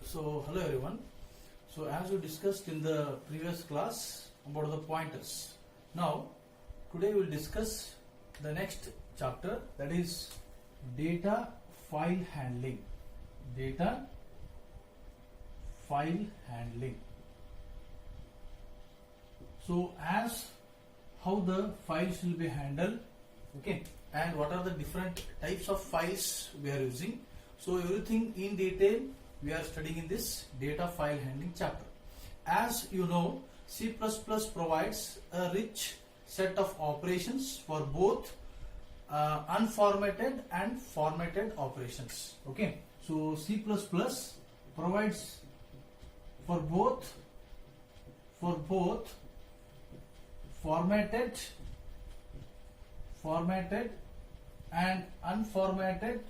So hello everyone. So as we discussed in the previous class about the pointers, now today we will discuss the next chapter, that is data file handling. Data file handling. So as how the files will be handled, okay, and what are the different types of files we are using. So everything in detail we are studying in this data file handling chapter. As you know, C++ provides a rich set of operations for both unformatted and formatted operations. Okay, so C++ provides for both formatted and unformatted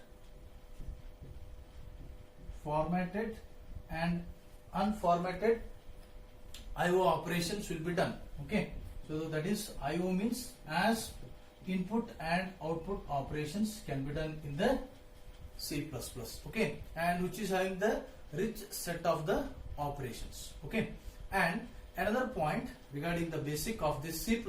IO operations will be done. Okay, so that is IO means as input and output operations can be done in the C++. Okay, and which is having the rich set of the operations. Okay, and another point regarding the basic of this C++,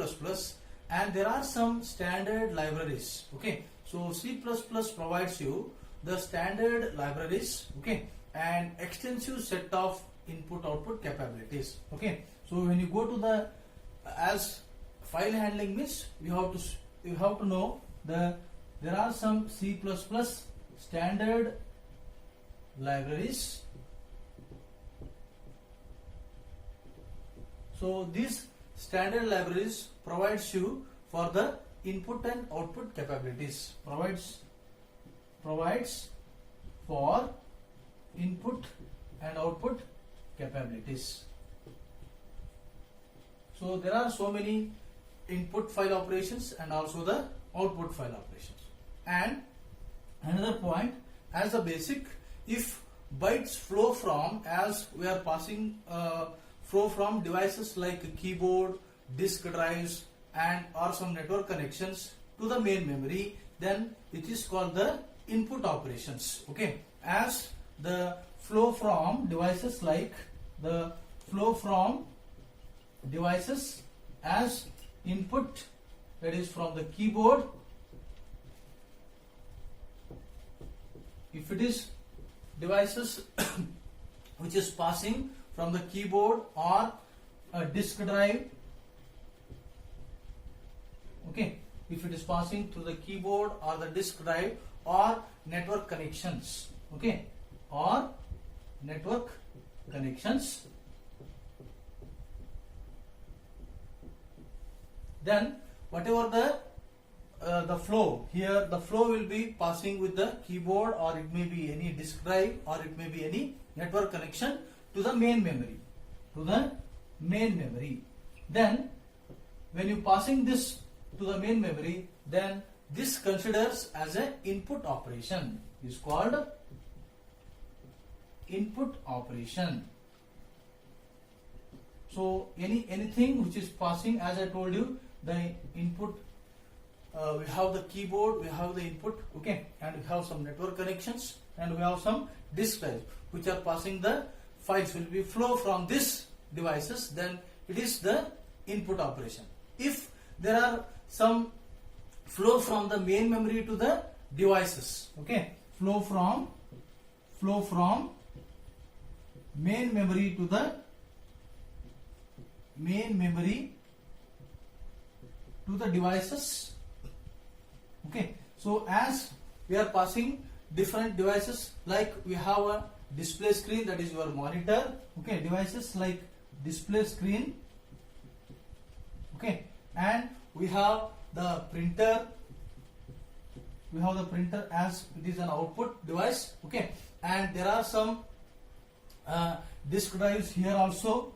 and there are some standard libraries. Okay, so C++ provides you the standard libraries, okay, and extensive set of input output capabilities. Okay, so when you go to the as file handling means you have to know there are some C++ standard libraries. So these standard libraries provides you for the input and output capabilities. Provides for input and output capabilities. So there are so many input file operations and also the output file operations. And another point, as a basic, if bytes flow from, as we are passing flow from devices like keyboard, disk drives and or some network connections to the main memory, then it is called the input operations. Okay, as the flow from devices like the flow from devices as input, that is from the keyboard. If it is devices which is passing from the keyboard or a disk drive, okay, if it is passing through the keyboard or the disk drive or network connections, okay, or network connections, then whatever the flow here, the flow will be passing with the keyboard, or it may be any disk drive, or it may be any network connection to the main memory, Then when you passing this to the main memory, then this considers as a input operation, is called input operation. So anything which is passing, as I told you, the input, we have the keyboard, we have the input, okay, and we have some network connections, and we have some disk drives which are passing the files will be flow from these devices, then it is the input operation. If there are some flow from the main memory to the devices, okay, flow from main memory to the devices, okay, so as we are passing different devices, like we have a display screen, that is your monitor, okay, devices like display screen, okay, and we have the printer, as it is an output device, okay, and there are some disk drives here also,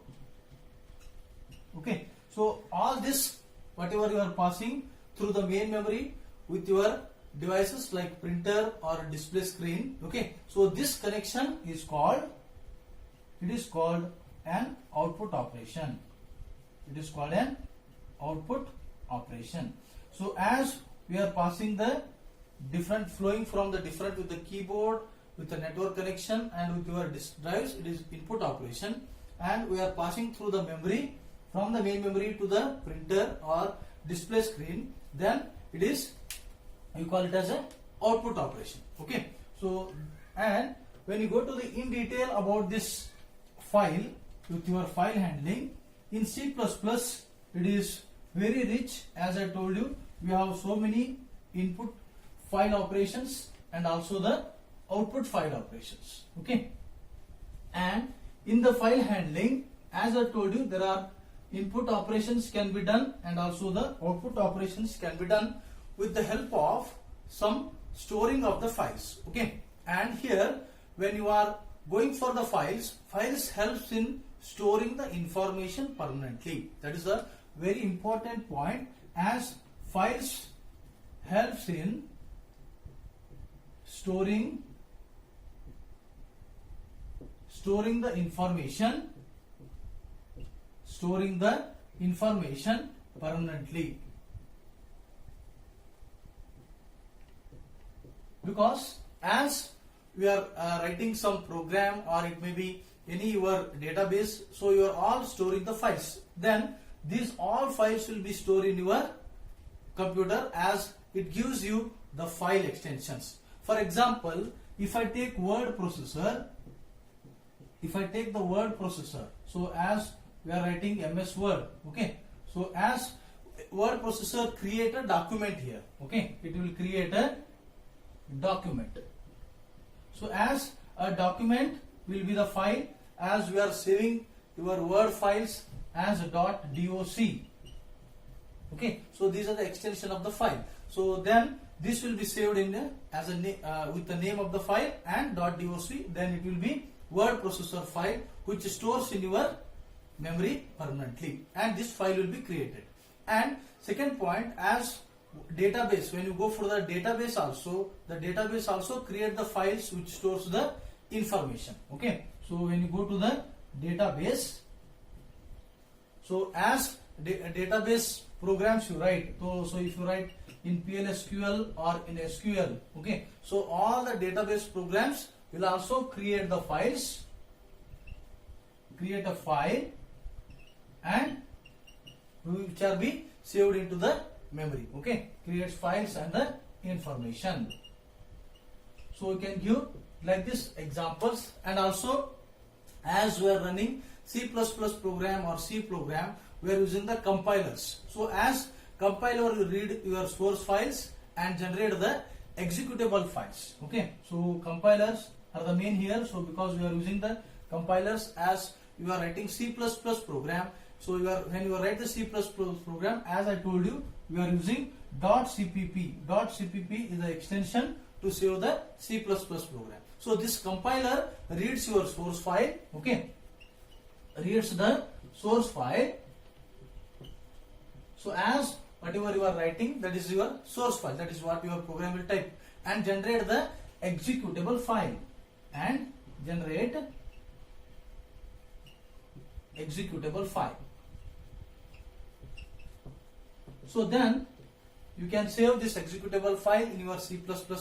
okay, so all this whatever you are passing through the main memory with your devices like printer or display screen, okay, so this connection is called an output operation. So as we are passing the different flowing from the different with the keyboard with the network connection and with your disk drives, it is input operation, and we are passing through the memory from the main memory to the printer or display screen, then it is, you call it as a output operation. Okay, so and when you go to the in detail about this file with your file handling in C++, it is very rich. As I told you, we have so many input file operations and also the output file operations. Okay, and in the file handling, as I told you, there are input operations can be done and also the output operations can be done with the help of some storing of the files. Okay, and here when you are going for the files helps in storing the information permanently. That is a very important point, as files helps in storing the information permanently, because as we are writing some program or it may be any your database, so you are all storing the files, then these all files will be stored in your computer as it gives you the file extensions. For example, if I take word processor, so as we are writing MS Word, okay, so as word processor create a document here, okay, it will create a document. So as a document will be the file, as we are saving your word files as a .doc. Okay, so these are the extension of the file. So then this will be saved in the, as a with the name of the file and .doc. Then it will be word processor file which stores in your memory permanently, and this file will be created. And second point, as database, when you go for the database also, the database also create the files which stores the information. Okay, so when you go to the database, so as database programs you write, so if you write in PLSQL or in SQL, okay, so all the database programs will also create the files, create a file, and which are be saved into the memory. Okay, creates files and the information. So we can give like this examples. And also, as we are running C++ program or C program, we are using the compilers. So as compiler will read your source files and generate the executable files. Okay, so compilers are the main here. So because we are using the compilers, as you are writing C++ program, so when you write the C++ program, as I told you, we are using .cpp. .cpp is the extension to save the C++ program. So this compiler reads your source file, okay, reads the source file. So as whatever you are writing, that is your source file, that is what your program will type, and generate the executable file, and generate executable file. So then you can save this executable file in your C++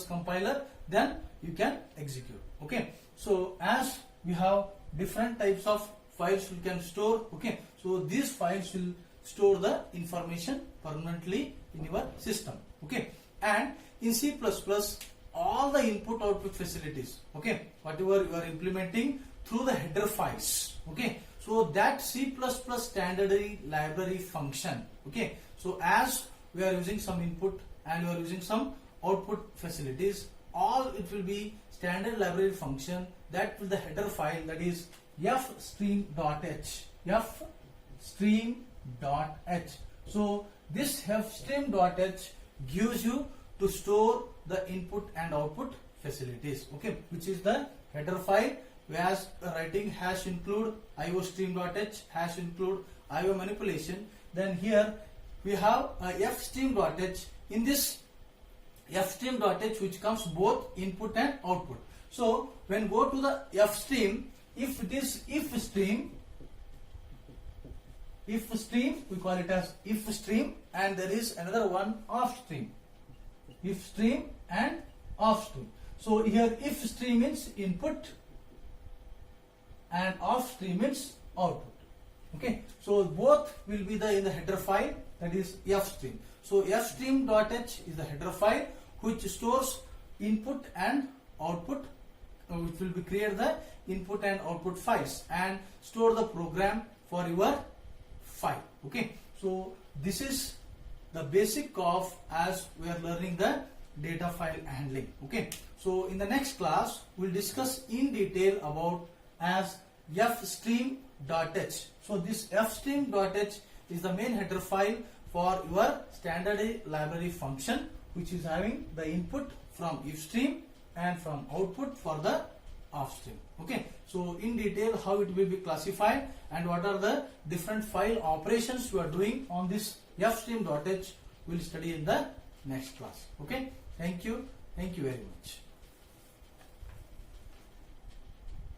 compiler, then you can execute. Okay, so as we have different types of files we can store, okay, so these files will store the information permanently in your system. Okay, and in C++, all the input output facilities, okay, whatever you are implementing through the header files, okay, so that C++ standard library function, okay, so as we are using some input and we are using some output facilities, all it will be standard library function that will the header file, that is fstream.h, fstream.h. So this fstream.h gives you to store the input and output facilities, okay, which is the header file. Whereas writing hash include iostream.h, hash include IO manipulation, then here we have fstream.h. In this fstream.h, which comes both input and output. So when go to the fstream, if it is if stream, we call it as if stream, and there is another one off stream, if stream and off stream. So here if stream means input and off stream means output. Okay, so both will be in the header file, that is f stream. So f stream.h is the header file which stores input and output, which will be create the input and output files and store the program for your file. Okay, so this is the basic of as we are learning the data file handling. Okay, so in the next class we'll discuss in detail about as fstream.h. So this fstream.h is the main header file for your standard library function, which is having the input from if stream and from output for the off stream. Okay, so in detail how it will be classified and what are the different file operations we are doing on this fstream.h we'll study in the next class. Okay, thank you very much.